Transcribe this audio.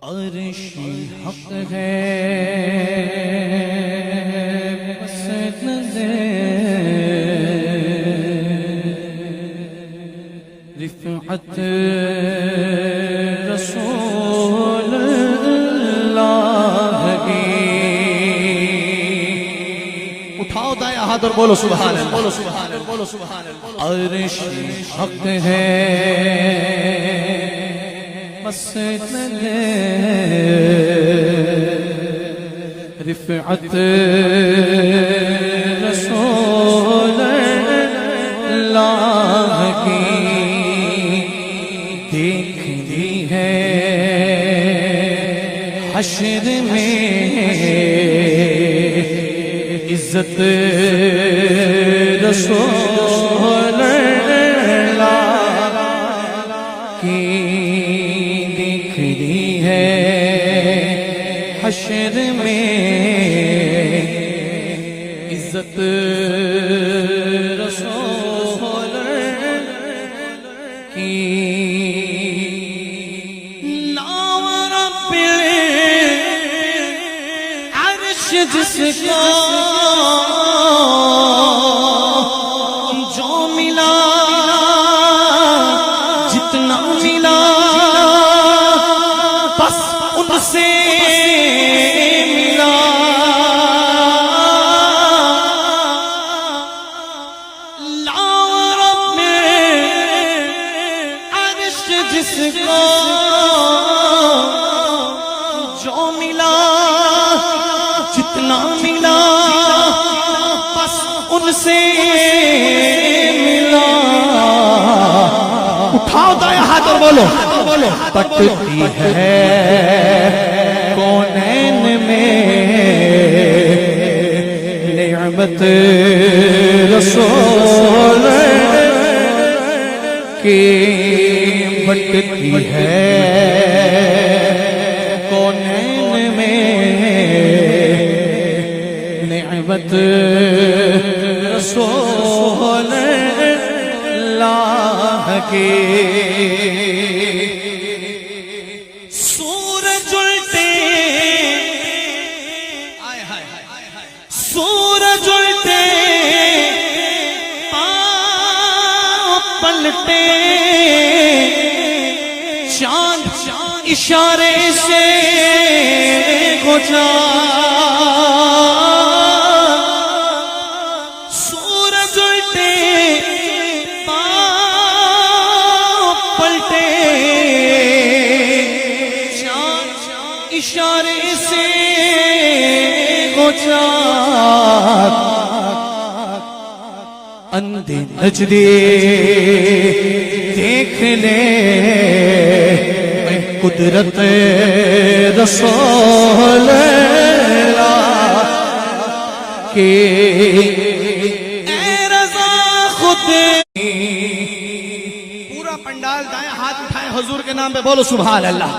अर्श हक है बस रिफ़अत रसूल अल्लाह की। उठाओ दाया हाथ और बोलो सुभान अल्लाह, बोलो सुभान अल्लाह, बोलो सुभान अल्लाह। अर्श हक है बस रिफ़अत रसूल अल्लाह की देखनी है हश्र में इज्जत रसूल अल्लाह की देखनी है हश्र में इज्जत रसूल की। नाम रब्बिल अर्श जिसको जो मिला जितना मिला बस उनसे मिला। लारब में अर्श जिसको जो मिला जितना मिला बस उनसे मिला। उठाओ दाया हाथ और बोलो तकती है कौनैन में निअमत रसूल की बटती है कौनैन में निअमत रसूल अल्लाह की। सूरज उल्टे सूरज उल्टे पाँव पलटे चांद इशारे से गुजरा। सूरज उल्टे पलटे चांद इशारे से गुजरा। अंधे नजरे देख ले कुदरत रसूल के रज़ा खुद। पूरा पंडाल दाएं हाथ उठाएं हुजूर के नाम पे बोलो सुभान अल्लाह।